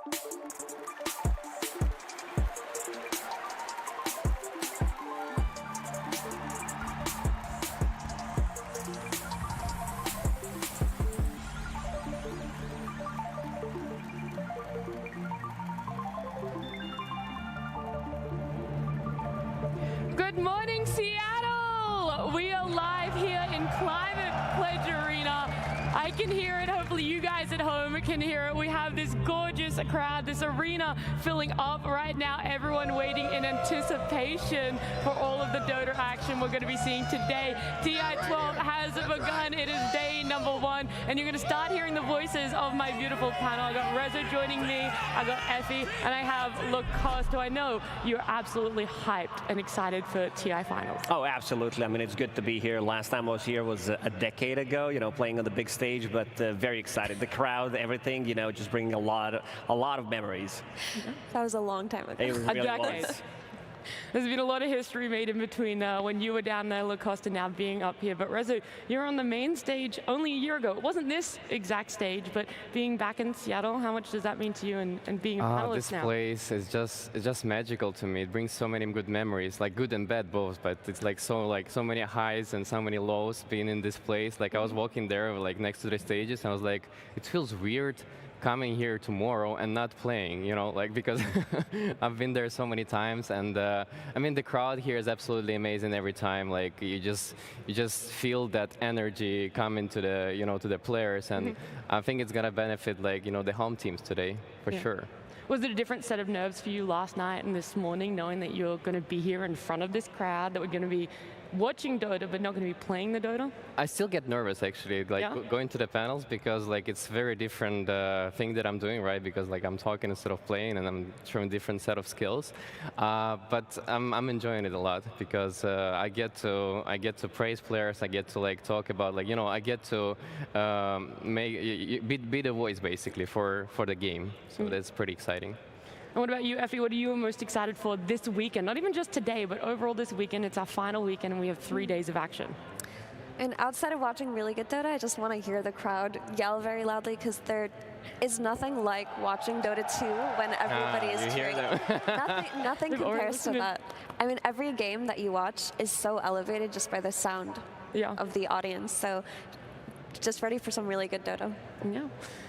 Good morning, Seattle! We are live here in Climate Pledge Arena. I can hear it. Hopefully you guys at home can hear it. We have this gorgeous crowd, this arena filling up right now. Everyone waiting in anticipation for all of the Dota action we're going to be seeing today. TI12 has begun. It is day number 1, and you're going to start hearing the voices of my beautiful panel. I got Rezo joining me, I got Effie, and I have Lacoste, who I know you're absolutely hyped and excited for TI Finals. Oh, absolutely. I mean, it's good to be here. Last time I was here was a decade ago, you know, playing on the big stage, but very excited. The crowd, everything, you know, just bringing a lot of memories. That was a long time ago. It really was. There's been a lot of history made in between when you were down there, Lacoste, and now being up here. But Rezo, you're on the main stage only a year ago. It wasn't this exact stage, but being back in Seattle, how much does that mean to you and being a panelist now? This place is just magical to me. It brings so many good memories, like good and bad both. But it's like so many highs and so many lows being in this place. Like I was walking there, like next to the stages, and I was like, it feels weird coming here tomorrow and not playing, you know, like because I've been there so many times, and I mean the crowd here is absolutely amazing every time. Like you just feel that energy coming to the to the players, and I think it's gonna benefit the home teams today for sure. Was it a different set of nerves for you last night and this morning, knowing that you're going to be here in front of this crowd, that we're going to be watching Dota but not going to be playing the Dota? I still get nervous actually, going to the panels, because it's very different thing that I'm doing, right? Because I'm talking instead of playing, and I'm showing different set of skills. But I'm enjoying it a lot, because I get to praise players. I get to talk about I get to be the voice basically for the game. So that's pretty exciting. And what about you, Effie? What are you most excited for this weekend? Not even just today, but overall this weekend. It's our final weekend, and we have 3 days of action. And outside of watching really good Dota, I just want to hear the crowd yell very loudly, because there is nothing like watching Dota 2 when everybody is cheering. Nothing compares to that. I mean, every game that you watch is so elevated just by the sound of the audience. So just ready for some really good Dota. Yeah.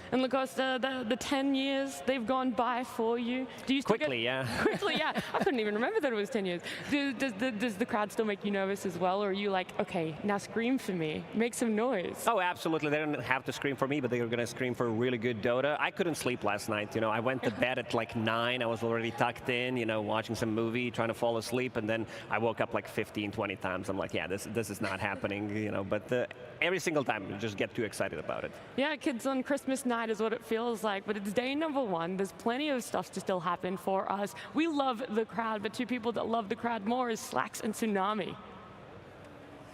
And Lacoste, the 10 years, they've gone by for you. Do you still quickly, yeah. Quickly, yeah. I couldn't even remember that it was 10 years. Does the crowd still make you nervous as well, or are you like, okay, now scream for me, make some noise? Oh, absolutely. They don't have to scream for me, but they're going to scream for really good Dota. I couldn't sleep last night. You know, I went to bed at 9. I was already tucked in, watching some movie, trying to fall asleep, and then I woke up 15, 20 times. I'm like, yeah, this is not happening, But every single time, you just get too excited about it. Yeah, kids on Christmas night is what it feels like, but it's day number 1. There's plenty of stuff to still happen for us. We love the crowd, but 2 people that love the crowd more is Slacks and Tsunami.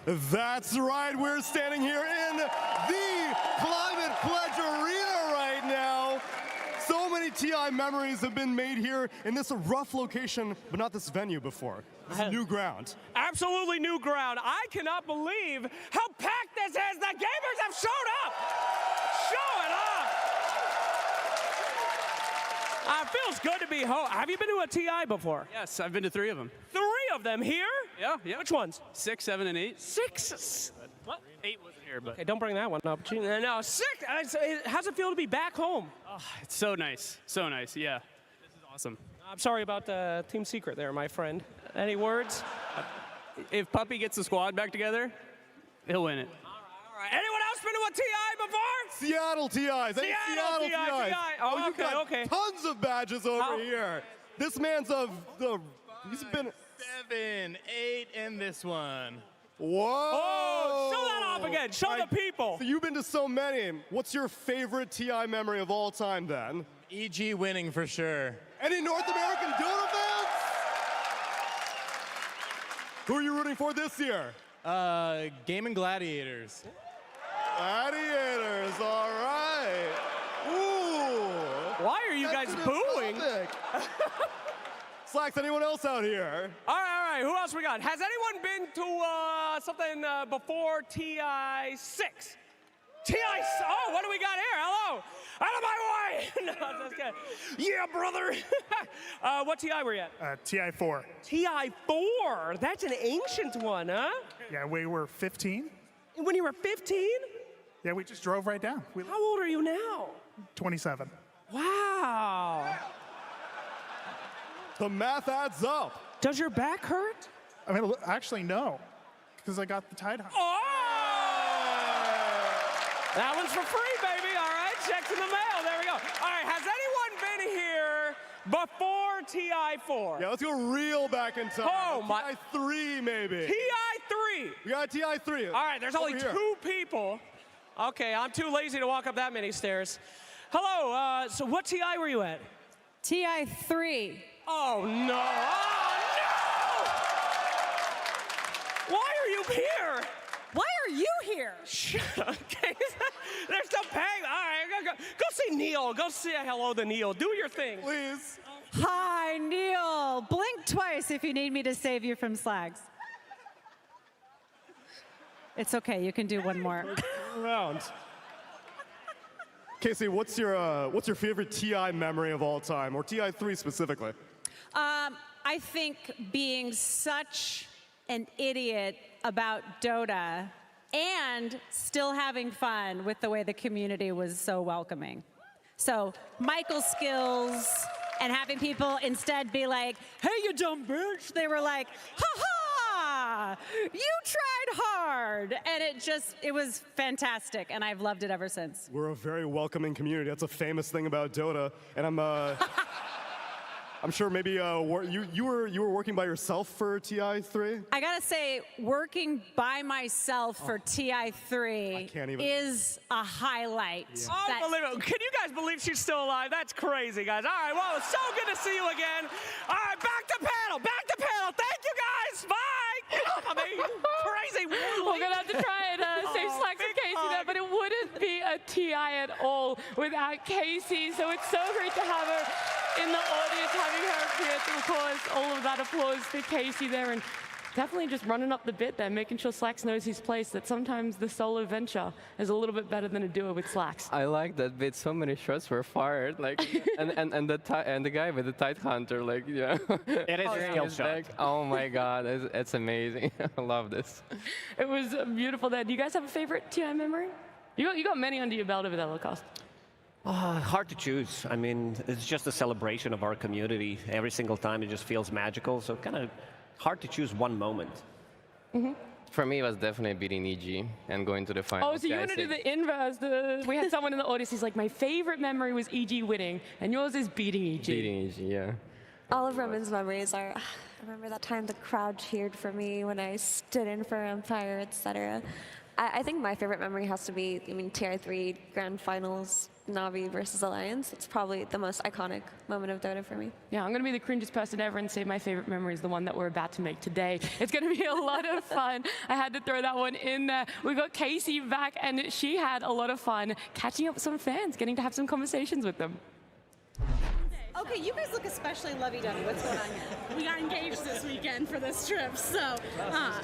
That's right, we're standing here in the Climate Pledge Arena right now. So many TI memories have been made here in this rough location, but not this venue before. This is new ground. Absolutely new ground. I cannot believe how packed this is. The gamers have showed up. Show it off. Feels good to be home. Have you been to a TI before? Yes, I've been to 3 of them. 3 of them here? Yeah. Which ones? 6, 7, and 8. 6? What? 8 wasn't here, but... Okay, don't bring that one up. No, 6. How's it feel to be back home? Oh, it's so nice. So nice, yeah. This is awesome. I'm sorry about the team secret there, my friend. Any words? If Puppy gets the squad back together, he'll win it. All right. Anyone else been to a TI before? Seattle TIs. Seattle TIs. Oh, you got tons of badges over here. This man's he's been 7, 8 in this one. Whoa! Oh, show that off again. Show the people. So you've been to so many. What's your favorite TI memory of all time then? EG winning for sure. Any North American Dota fans? Who are you rooting for this year? Gaming Gladiators. Gladiators, all right. Ooh. Why are you guys booing? Slacks, anyone else out here? All right, who else we got? Has anyone been to something before TI 6? Oh, what do we got here? Hello. Out of my way. That's good. Yeah, brother. What TI were you at? TI4. TI4. That's an ancient one, huh? Yeah, we were 15. When you were 15? Yeah, we just drove right down. How old are you now? 27. Wow. The math adds up. Does your back hurt? I mean, actually, no, because I got the Tide Hunt. Oh! That one's for free, baby. All right, check's in the mail. There we go. All right, has anyone been here before TI4? Yeah, let's go real back in time. Oh, my. TI3, maybe. TI3. We got TI3. All right, there's only 2 people. Okay, I'm too lazy to walk up that many stairs. Hello, so what TI were you at? TI3. Oh, no. Oh, no! Why are you here? Why are you here? Shut up. Okay. They're still paying. All right, go see Neil. Go say hello to Neil. Do your thing. Please. Hi, Neil. Blink twice if you need me to save you from slags. It's okay. You can do one more. Round. Casey, what's your favorite TI memory of all time, or TI3 specifically? I think being such an idiot about Dota and still having fun with the way the community was so welcoming. So Michael's skills and having people instead be like, hey, you dumb bitch. They were like, ha-ha, you tried hard. And it was fantastic, and I've loved it ever since. We're a very welcoming community. That's a famous thing about Dota, and I'm sure maybe you were working by yourself for TI3? I gotta say, working by myself for TI3 is a highlight. Yeah. Unbelievable. Can you guys believe she's still alive? That's crazy, guys. All right, well, it's so good to see you again. All right, back to panel. Thank you, guys. Bye. I mean, crazy. We're going to have to try and save slack for Casey there, but it wouldn't be a TI at all without Casey. So it's so great to have her in the audience, having her appear to, of course, all of that applause for Casey there, and definitely just running up the bit there, making sure Slacks knows his place, that sometimes the solo venture is a little bit better than a duo with Slacks. I like that bit. So many shots were fired, like, and the guy with the Tide Hunter, like, yeah. It is a skill shot. Like, oh my God, it's amazing. I love this. It was beautiful there. Do you guys have a favorite TI memory? You got many under your belt over there, Lacoste. Hard to choose. I mean, it's just a celebration of our community. Every single time it just feels magical, so kind of hard to choose one moment. Mm-hmm. For me, it was definitely beating EG and going to the finals. Oh, so you want to do the inverse. We had someone in the audience, he's like, my favorite memory was EG winning, and yours is beating EG. Beating EG, yeah. All of Roman's memories are, I remember that time the crowd cheered for me when I stood in for Empire, etc. I think my favorite memory has to be, TI3 Grand Finals, Na'Vi versus Alliance. It's probably the most iconic moment of Dota for me. Yeah, I'm going to be the cringiest person ever and say my favorite memory is the one that we're about to make today. It's going to be a lot of fun. I had to throw that one in there. We got Casey back, and she had a lot of fun catching up with some fans, getting to have some conversations with them. Okay, you guys look especially lovey-dovey. What's going on here? We got engaged this weekend for this trip, so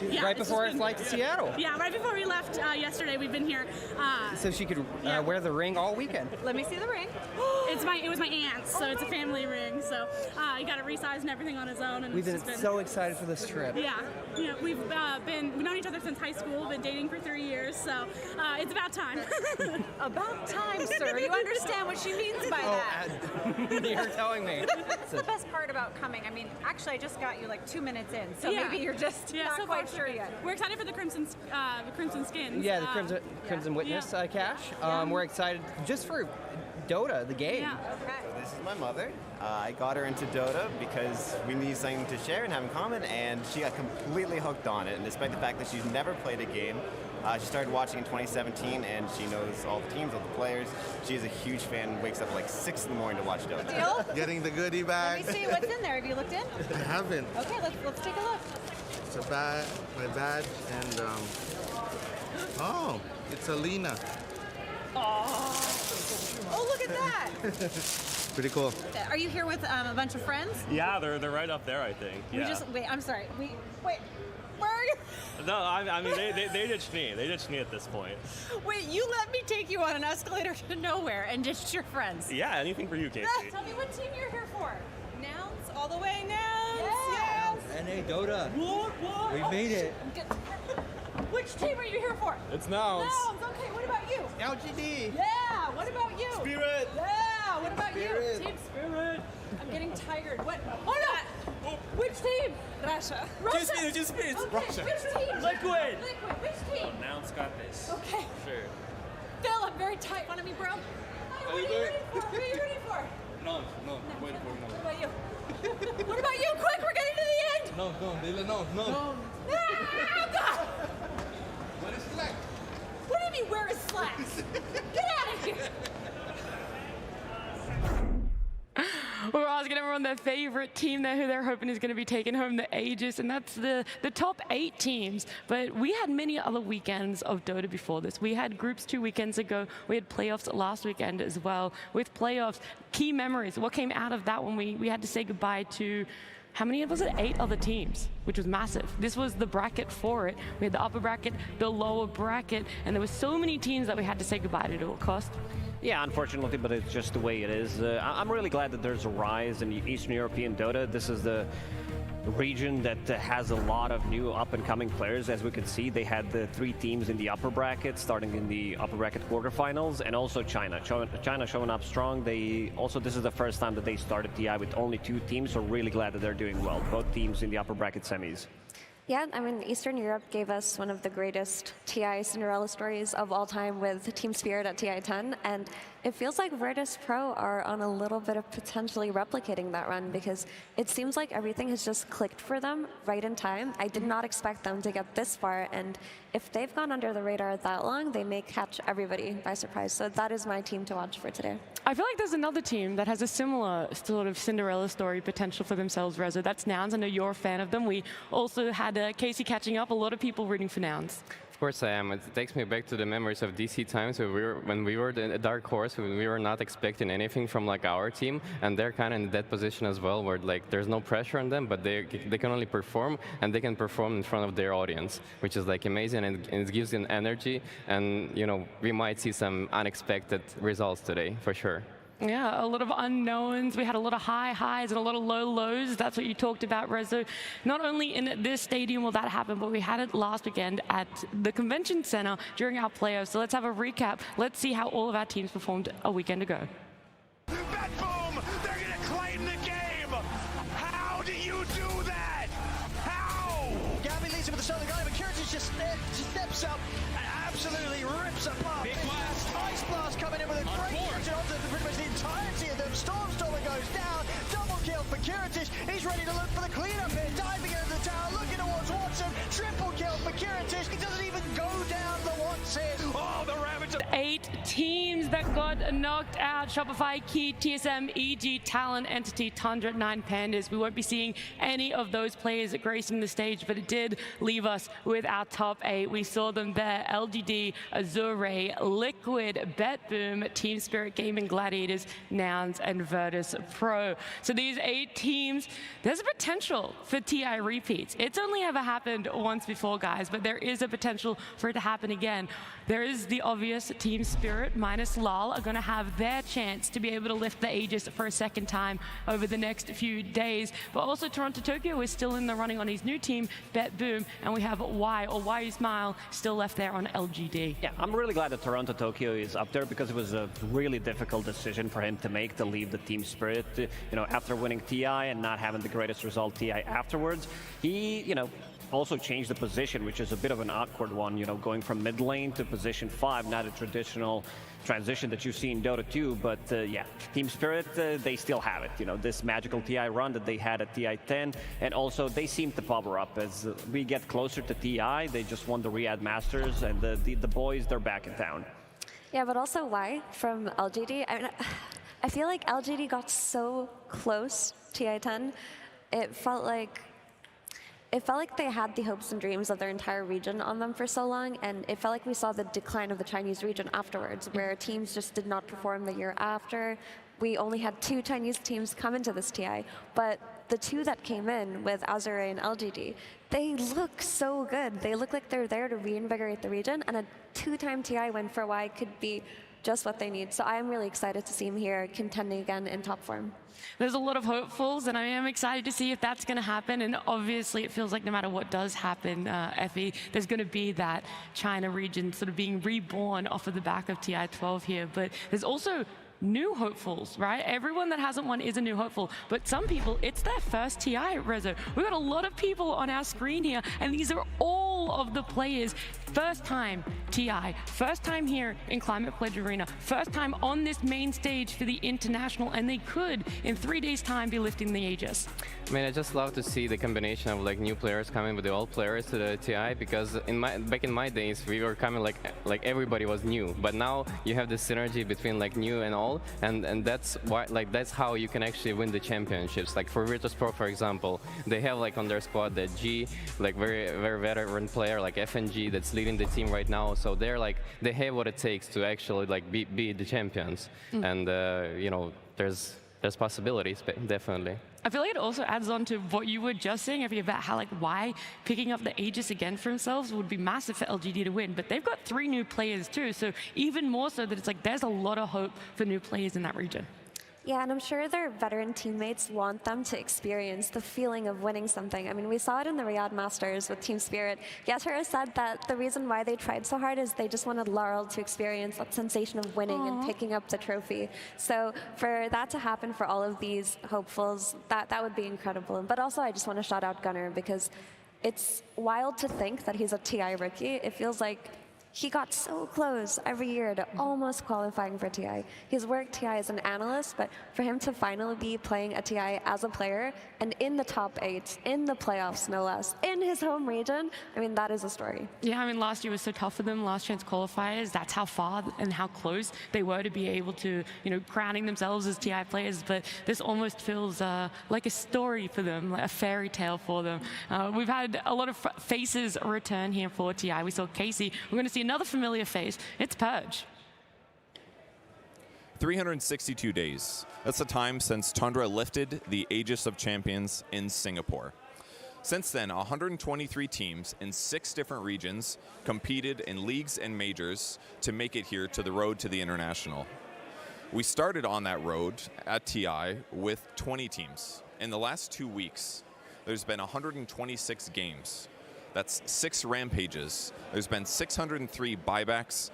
yeah. Right before our flight to Seattle. Yeah, right before we left yesterday. We've been here. So she could wear the ring all weekend. Let me see the ring. It was my aunt's, so it's a family ring. So he got it resized and everything on his own. And We've been so excited for this trip. Yeah, we've known each other since high school. Been dating for 3 years, so it's about time. About time, sir. You understand what she means by that? You're telling me. What's the best part about coming? I mean, actually, I just got you like 2 minutes in, so maybe you're just not quite sure yet. We're excited for the Crimson Skins. Yeah, the Crimson Witness cache. We're excited just for Dota, the game. Yeah. Okay. So this is my mother. I got her into Dota because we need something to share and have in common, and she got completely hooked on it. And despite the fact that she's never played a game, she started watching in 2017, and she knows all the teams, all the players. She's a huge fan, wakes up at like 6 in the morning to watch Dota. Deal? Getting the goodie bag. Let me see what's in there. Have you looked in? I haven't. Okay, let's take a look. It's a bag, my badge, and oh, it's Alina. Oh, look at that. Pretty cool. Are you here with a bunch of friends? Yeah, they're right up there, I think. Yeah. Wait, I'm sorry. Wait. Where are you? No, I mean, they ditched me. They ditched me at this point. Wait, you let me take you on an escalator to nowhere and ditched your friends. Yeah, anything for you, Casey. Tell me what team you're here for. Nouns, all the way, Nouns. Yes. NA Dota. What? We made it. Which team are you here for? It's Nouns. Nouns, okay, what about you? LGD. Yeah, what about you? Spirit. Yeah, what about Spirit. you? Team Spirit. I'm getting tired. What? Oh no! Which team? Russia. Russia. Just Spirit. Okay, Russia. which team? Liquid. Liquid. Which team? Nouns got this. Okay. Sure. Phil, I'm very tight. Want me, bro? Hi, what are you ready for? What are you ready for? No, waiting for What about you? What about you? Quick, we're getting to the end. No. Ah, God. What is slack? What do you mean, where is slacks? Get out of here. We're asking everyone their favorite team there, who they're hoping is going to be taking home the Aegis, and that's the top 8 teams. But we had many other weekends of Dota before this. We had groups 2 weekends ago. We had playoffs last weekend as well. With playoffs, key memories. What came out of that when we had to say goodbye to, how many was it? 8 other teams, which was massive. This was the bracket for it. We had the upper bracket, the lower bracket, and there were so many teams that we had to say goodbye to at cost. Yeah, unfortunately, but it's just the way it is. I'm really glad that there's a rise in Eastern European Dota. This is the region that has a lot of new up-and-coming players. As we can see, they had the 3 teams in the upper bracket, starting in the upper bracket quarterfinals, and also China. China showing up strong. This is the first time that they started TI with only 2 teams, so really glad that they're doing well. Both teams in the upper bracket semis. Yeah, I mean, Eastern Europe gave us one of the greatest TI Cinderella stories of all time with Team Spirit at TI 10, and it feels like Virtus Pro are on a little bit of potentially replicating that run, because it seems like everything has just clicked for them right in time. I did not expect them to get this far, and if they've gone under the radar that long, they may catch everybody by surprise. So that is my team to watch for today. I feel like there's another team that has a similar sort of Cinderella story potential for themselves, Reza. That's Nouns. I know you're a fan of them. We also had Casey catching up. A lot of people rooting for Nouns. Of course I am. It takes me back to the memories of DC times when we were the dark horse, when we were not expecting anything from like our team, and they're kind of in that position as well, where like there's no pressure on them, but they can only perform, and they can perform in front of their audience, which is like amazing, and it gives them energy, and you know, we might see some unexpected results today for sure. Yeah, a lot of unknowns. We had a lot of high highs and a lot of low lows. That's what you talked about, Rezo. Not only in this stadium will that happen, but we had it last weekend at the convention center during our playoffs. So let's have a recap. Let's see how all of our teams performed a weekend ago. Bet boom! They're gonna claim the game! How do you do that? How? Gabby leads him with the Southern guy, but Kyrgios just steps up and absolutely rips apart. Big blast. Ice blast coming in with a great catch onto pretty much the entirety of them. Stormstormer goes down. Double kill for Kyrgios. He's ready to look for the cleanup here. Diving into the tower, looking towards Watson. Triple kill for Kyrgios. He doesn't even go down the Watson. Oh, the Ravage. 8 teams that got knocked out. Shopify, Key, TSM, EG, Talon, Entity, Tundra, 9 Pandas. We won't be seeing any of those players gracing the stage, but it did leave us with our top 8. We saw them there: LGD, Azure, Liquid, BetBoom, Team Spirit Gaming, Gladiators, Nouns, and Virtus Pro. So these 8 teams, there's a potential for TI repeats. It's only ever happened once before, guys, but there is a potential for it to happen again. There is the obvious Team Spirit minus Lal are going to have their chance to be able to lift the Aegis for a second time over the next few days. But also Toronto Tokyo is still in the running on his new team, BetBoom, and we have Y Smile still left there on LGD. Yeah, I'm really glad that Toronto Tokyo is up there, because it was a really difficult decision for him to make, to leave the Team Spirit. You know, after winning TI and not having the greatest result TI afterwards, he, you know, also changed the position, which is a bit of an awkward one, you know, going from mid lane to position 5, not a traditional transition that you see in Dota 2, but yeah, Team Spirit, they still have it, you know, this magical TI run that they had at TI 10, and also they seem to power up as we get closer to TI. They just won the Riyadh Masters, and the boys, they're back in town. Yeah, but also Y from LGD. I mean, I feel like LGD got so close TI 10. It felt like they had the hopes and dreams of their entire region on them for so long, and it felt like we saw the decline of the Chinese region afterwards, where teams just did not perform the year after. we only had 2 Chinese teams come into this TI, but the 2 that came in with Azure and LGD, they look so good. They look like they're there to reinvigorate the region, and a 2-time TI win for Y could be just what they need. So I'm really excited to see him here contending again in top form. There's a lot of hopefuls, and I am excited to see if that's going to happen. And obviously, it feels like no matter what does happen, Effie, there's going to be that China region sort of being reborn off of the back of TI-12 here. But there's also new hopefuls, right? Everyone that hasn't won is a new hopeful, but some people, it's their first TI, Rezo. We've got a lot of people on our screen here, and these are all of the players. First time TI, first time here in Climate Pledge Arena, first time on this main stage for the International, and they could, in 3 days' time, be lifting the Aegis. I mean, I just love to see the combination of like new players coming with the old players to the TI, because back in my days, we were coming like everybody was new, but now you have this synergy between like new and old. And that's why, like, that's how you can actually win the championships. Like for Virtus.pro, for example, they have like on their squad that G, like very veteran player like FNG that's leading the team right now. So they're like, they have what it takes to actually like be the champions. And you know, there's possibilities, definitely. I feel like it also adds on to what you were just saying, Effie, about how like why picking up the Aegis again for themselves would be massive for LGD to win. But they've got 3 new players too, so even more so that it's like there's a lot of hope for new players in that region. Yeah, and I'm sure their veteran teammates want them to experience the feeling of winning something. I mean, we saw it in the Riyadh Masters with Team Spirit. Yashara said that the reason why they tried so hard is they just wanted Laurel to experience that sensation of winning and picking up the trophy. So for that to happen for all of these hopefuls, that would be incredible. But also, I just want to shout out Gunnar, because it's wild to think that he's a TI rookie. It feels like he got so close every year to almost qualifying for TI. He's worked TI as an analyst, but for him to finally be playing a TI as a player and in the top 8, in the playoffs no less, in his home region, I mean, that is a story. Yeah, I mean, last year was so tough for them, last chance qualifiers. That's how far and how close they were to be able to, you know, crowning themselves as TI players. But this almost feels like a story for them, like a fairy tale for them. We've had a lot of faces return here for TI. We saw Casey. We're going to see another familiar face. It's Purge. 362 days. That's the time since Tundra lifted the Aegis of Champions in Singapore. Since then, 123 teams in 6 different regions competed in leagues and majors to make it here to the road to the International. We started on that road at TI with 20 teams. In the last 2 weeks, there's been 126 games. That's 6 rampages. There's been 603 buybacks,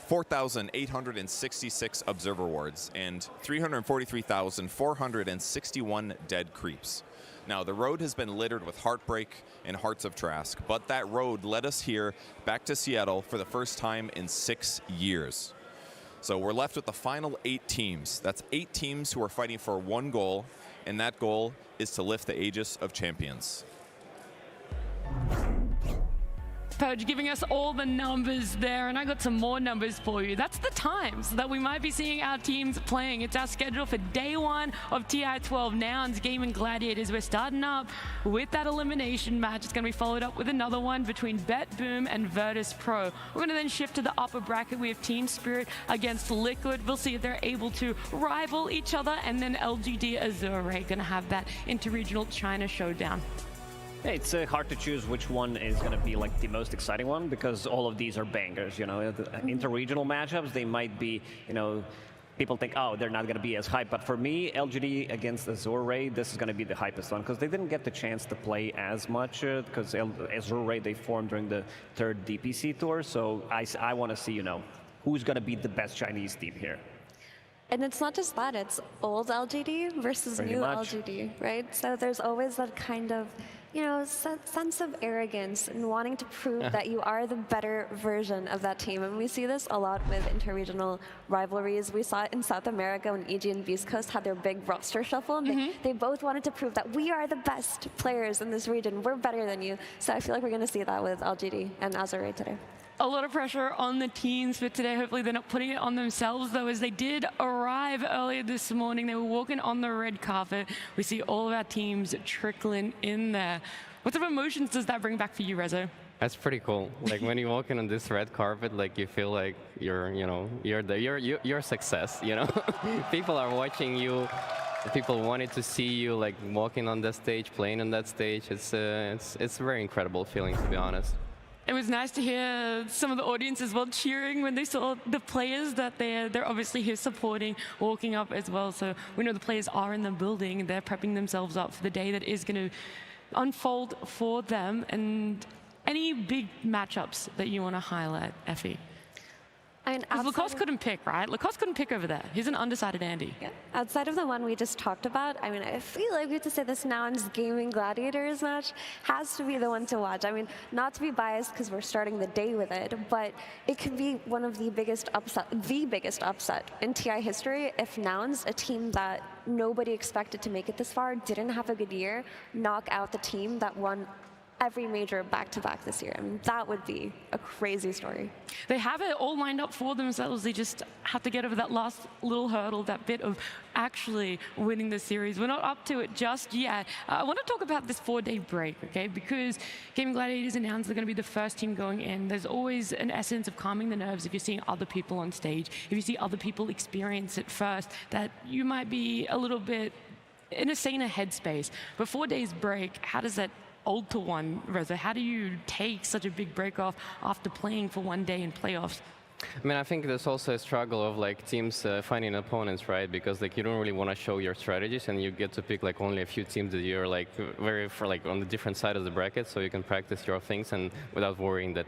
4,866 observer awards, and 343,461 dead creeps. Now, the road has been littered with heartbreak and hearts of Trask, but that road led us here back to Seattle for the first time in 6 years. So we're left with the final 8 teams. That's 8 teams who are fighting for one goal, and that goal is to lift the Aegis of Champions. Purge giving us all the numbers there, and I got some more numbers for you. That's the times that we might be seeing our teams playing. It's our schedule for day 1 of TI-12 Nouns Gaming Gladiators. We're starting up with that elimination match. It's going to be followed up with another one between Bet Boom and Virtus.pro. We're going to then shift to the upper bracket. We have Team Spirit against Liquid. We'll see if they're able to rival each other, and then LGD Azure going to have that interregional China showdown. It's hard to choose which one is going to be like the most exciting one, because all of these are bangers, you know. The interregional matchups, they might be, you know, people think, oh, they're not going to be as hype. But for me, LGD against Azure Ray, this is going to be the hypest one, because they didn't get the chance to play as much, because Azure Ray, they formed during the 3rd DPC tour. So I want to see, you know, who's going to be the best Chinese team here. And it's not just that, it's old LGD versus new LGD, right? So there's always that kind of, you know, sense of arrogance and wanting to prove that you are the better version of that team. And we see this a lot with interregional rivalries. We saw it in South America when EG and Beast Coast had their big roster shuffle. And they both wanted to prove that we are the best players in this region. We're better than you. So I feel like we're going to see that with LGD and Azure today. A lot of pressure on the teams for today. Hopefully they're not putting it on themselves, though, as they did arrive earlier this morning. They were walking on the red carpet. We see all of our teams trickling in there. What sort of emotions does that bring back for you, Rezo? That's pretty cool. Like when you walk in on this red carpet, like you feel like you're a success. You know, people are watching you. People wanted to see you like walking on that stage, playing on that stage. It's a very incredible feeling, to be honest. It was nice to hear some of the audience as well cheering when they saw the players that they're obviously here supporting, walking up as well. So we know the players are in the building and they're prepping themselves up for the day that is going to unfold for them. And any big matchups that you want to highlight, Effie? Lacoste couldn't pick, right? Lacoste couldn't pick over there. He's an undecided Andy. Yeah. Outside of the one we just talked about, I mean, I feel like we have to say this Nouns Gaming Gladiators match has to be the one to watch. I mean, not to be biased because we're starting the day with it, but it could be one of the biggest upset in TI history if Nouns, a team that nobody expected to make it this far, didn't have a good year, knock out the team that won every major back-to-back this year. I mean, that would be a crazy story. They have it all lined up for themselves. They just have to get over that last little hurdle, that bit of actually winning the series. We're not up to it just yet. I want to talk about this 4-day break, okay? Because Gaming Gladiators announced they're going to be the first team going in. There's always an essence of calming the nerves if you're seeing other people on stage. If you see other people experience it first, that you might be a little bit in a saner headspace. But 4 days break, how does that alter one, Reza? How do you take such a big break off after playing for 1 day in playoffs? I mean, I think there's also a struggle of like teams finding opponents, right? Because like you don't really want to show your strategies, and you get to pick like only a few teams that you're like like on the different side of the bracket, so you can practice your things and without worrying that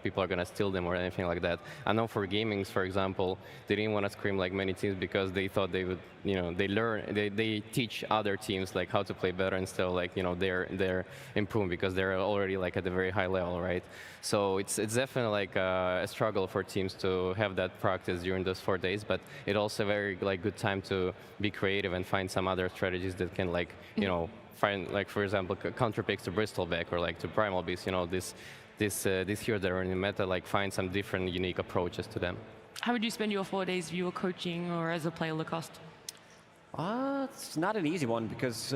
people are gonna steal them or anything like that. I know for gamings, for example, they didn't want to scream like many teams because they thought they would, they teach other teams like how to play better instead of like they're improving because they're already like at a very high level, right? So it's definitely like a struggle for teams to have that practice during those 4 days, but it also a very like good time to be creative and find some other strategies that can like find like, for example, counter picks to Bristleback or like to Primal Beast, these heroes that are in the meta, like find some different unique approaches to them. How would you spend your 4 days if you were coaching or as a player, Lacoste? It's not an easy one because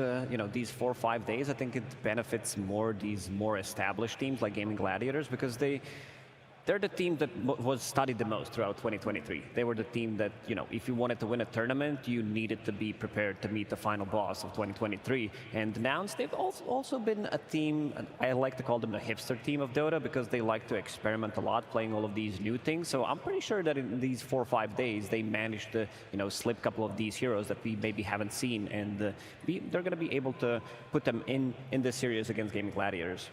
these 4 or 5 days, I think it benefits these more established teams like Gaming Gladiators because they're the team that was studied the most throughout 2023. They were the team that, if you wanted to win a tournament, you needed to be prepared to meet the final boss of 2023. And Nouns, they've also been a team, I like to call them the hipster team of Dota because they like to experiment a lot, playing all of these new things. So I'm pretty sure that in these 4 or 5 days, they managed to, slip a couple of these heroes that we maybe haven't seen. And they're going to be able to put them in the series against Gaming Gladiators.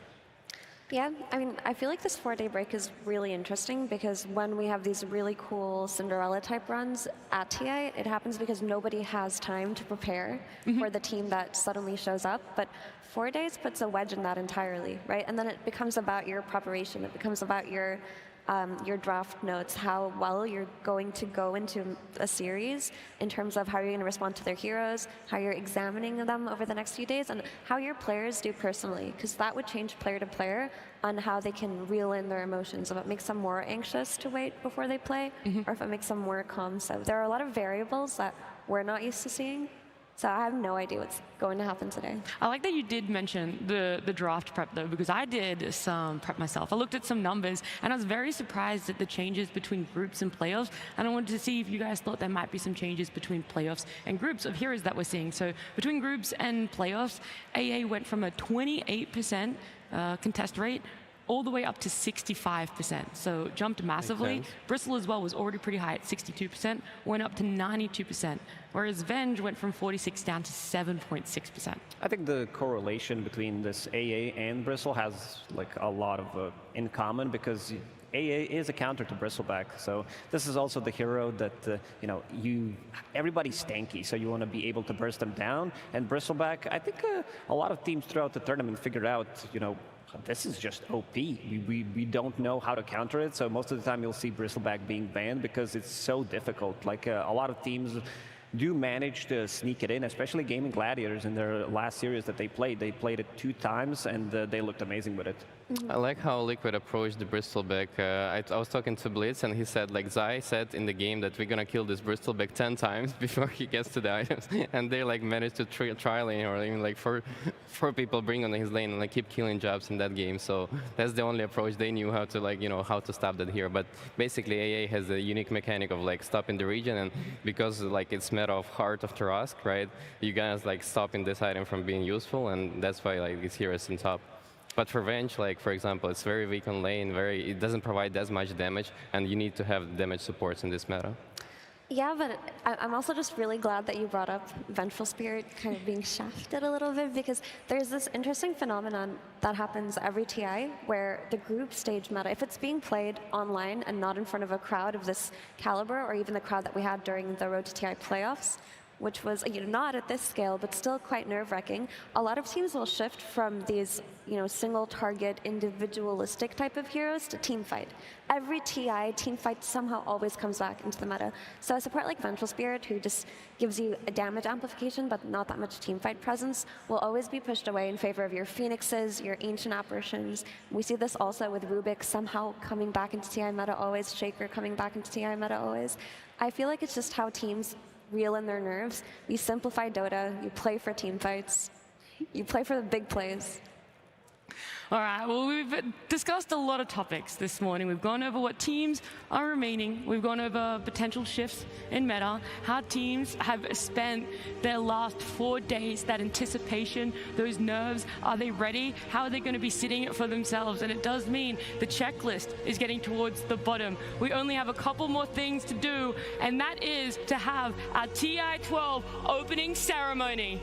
Yeah, I mean, I feel like this 4-day break is really interesting because when we have these really cool Cinderella type runs at TI, it happens because nobody has time to prepare for the team that suddenly shows up. But 4 days puts a wedge in that entirely, right? And then it becomes about your preparation. It becomes about your draft notes, how well you're going to go into a series in terms of how you're going to respond to their heroes, how you're examining them over the next few days, and how your players do personally, because that would change player to player on how they can reel in their emotions, if it makes them more anxious to wait before they play, or if it makes them more calm. So there are a lot of variables that we're not used to seeing. So I have no idea what's going to happen today. I like that you did mention the draft prep, though, because I did some prep myself. I looked at some numbers, and I was very surprised at the changes between groups and playoffs. And I wanted to see if you guys thought there might be some changes between playoffs and groups of heroes that we're seeing. So between groups and playoffs, AA went from a 28% contest rate all the way up to 65%. So jumped massively. Bristle as well was already pretty high at 62%, went up to 92%. Whereas Venge went from 46 down to 7.6%. I think the correlation between this AA and Bristle has like a lot of in common because AA is a counter to Bristleback, so this is also the hero that everybody's tanky, so you want to be able to burst them down. And Bristleback, I think a lot of teams throughout the tournament figured out, this is just OP. We don't know how to counter it, so most of the time you'll see Bristleback being banned because it's so difficult. Like a lot of teams do manage to sneak it in, especially Gaming Gladiators in their last series that they played. They played it 2 times and they looked amazing with it. I like how Liquid approached the Bristleback. I was talking to Blitz, and he said, like, Zai said in the game that we're gonna kill this Bristleback 10 times before he gets to the items, and they like managed to try lane, or even like four people bring on his lane and like keep killing jobs in that game. So that's the only approach they knew how to, like, you know, how to stop that here. But basically, AA has a unique mechanic of like stopping the region, and because like it's meta of Heart of Tarask, right? You guys like stopping this item from being useful, and that's why like this hero is in top. But for Venge, like for example, it's very weak on lane, it doesn't provide as much damage, and you need to have damage supports in this meta. Yeah, but I'm also just really glad that you brought up Vengeful Spirit kind of being shafted a little bit, because there's this interesting phenomenon that happens every TI where the group stage meta, if it's being played online and not in front of a crowd of this caliber, or even the crowd that we had during the Road to TI playoffs, which was not at this scale, but still quite nerve-wracking, a lot of teams will shift from these single-target, individualistic type of heroes to teamfight. Every TI, teamfight somehow always comes back into the meta. So a support like Vengeful Spirit, who just gives you a damage amplification but not that much teamfight presence, will always be pushed away in favor of your Phoenixes, your Ancient Apparitions. We see this also with Rubik somehow coming back into TI meta always, Shaker coming back into TI meta always. I feel like it's just how teams reel in their nerves. You simplify Dota, you play for team fights, you play for the big plays. All right, well, we've discussed a lot of topics this morning. We've gone over what teams are remaining. We've gone over potential shifts in meta, how teams have spent their last 4 days, that anticipation, those nerves. Are they ready? How are they going to be sitting it for themselves? And it does mean the checklist is getting towards the bottom. We only have a couple more things to do, and that is to have our TI-12 opening ceremony.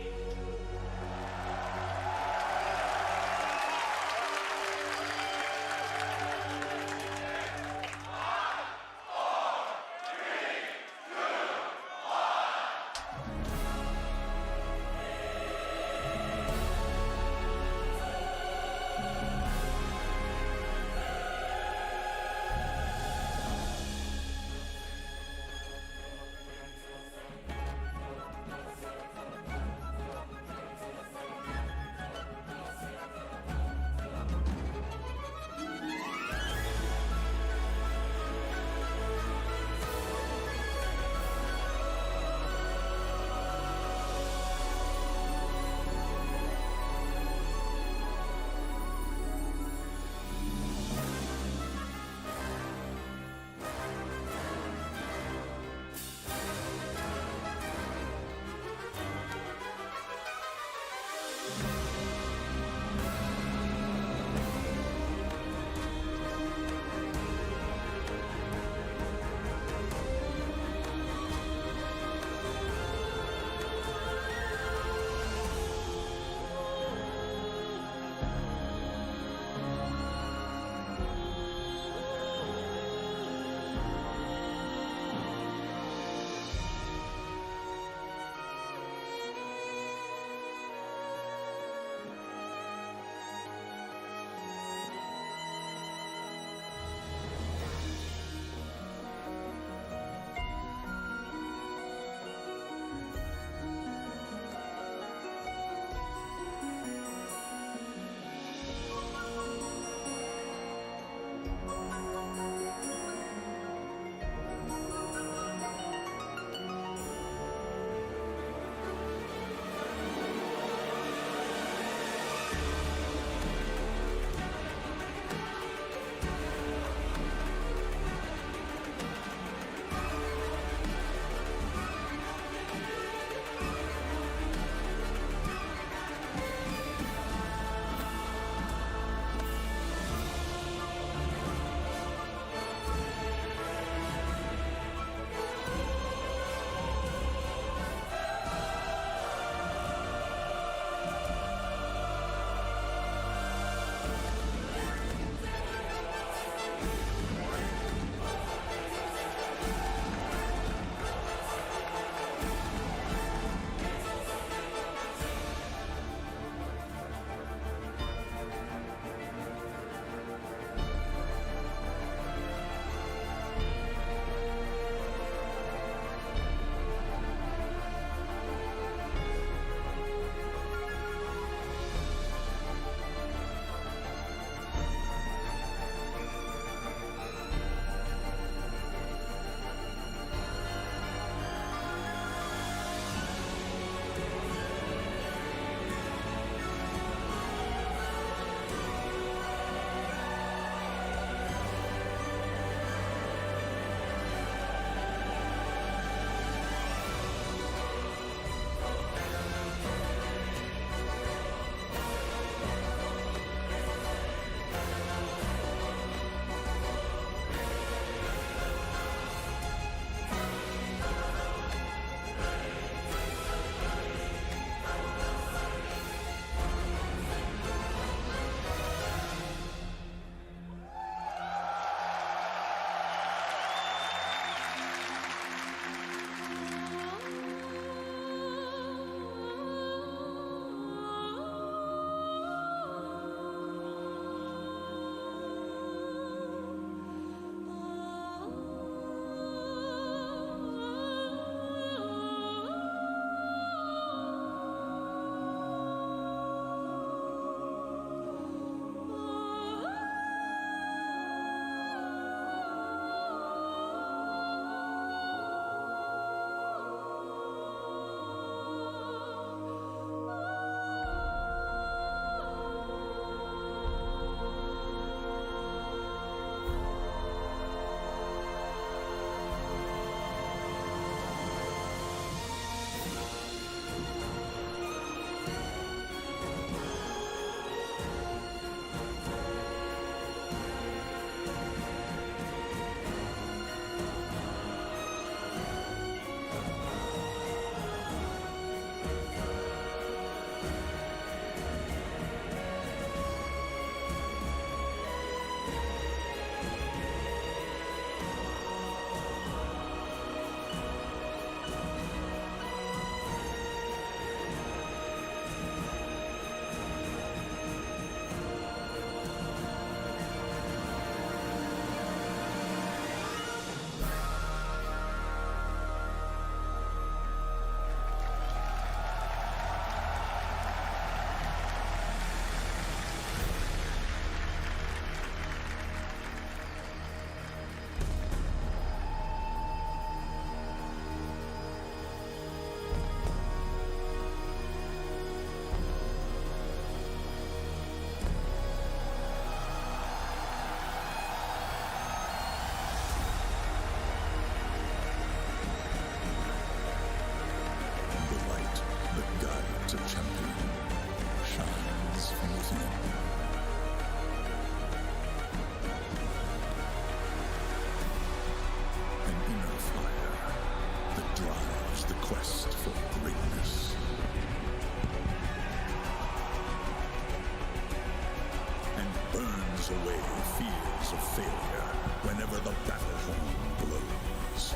failure whenever the battle horn blows.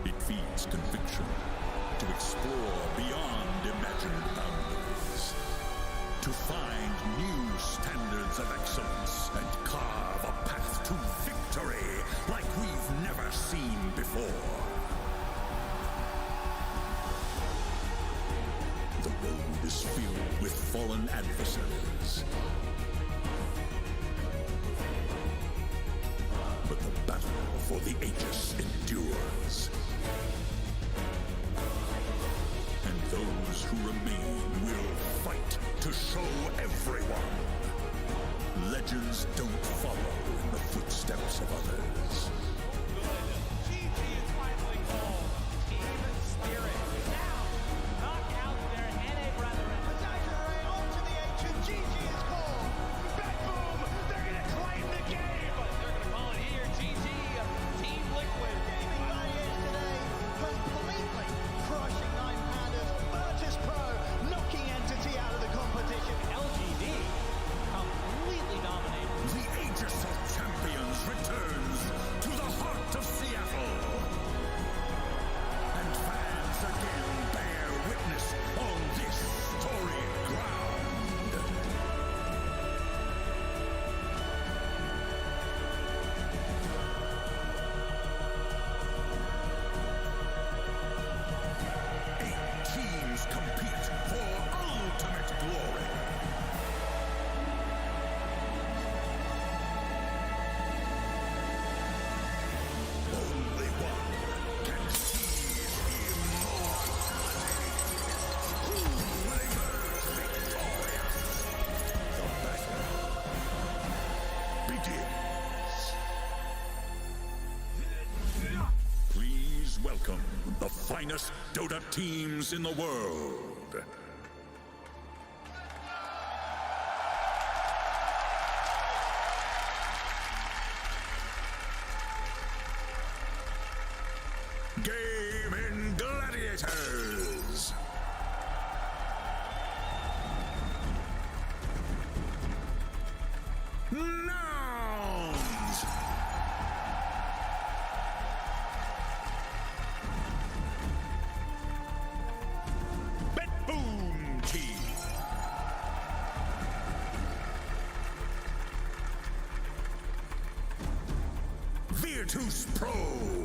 It feeds conviction to explore beyond imagined boundaries, to find new standards of excellence and carve a path to victory like we've never seen before. The road is filled with fallen adversaries, but the battle for the Aegis endures. And those who remain will fight to show everyone legends don't follow in the footsteps of others. Welcome the finest Dota teams in the world. Game in Gladiators. Nouns. Boom team. Virtus Pro.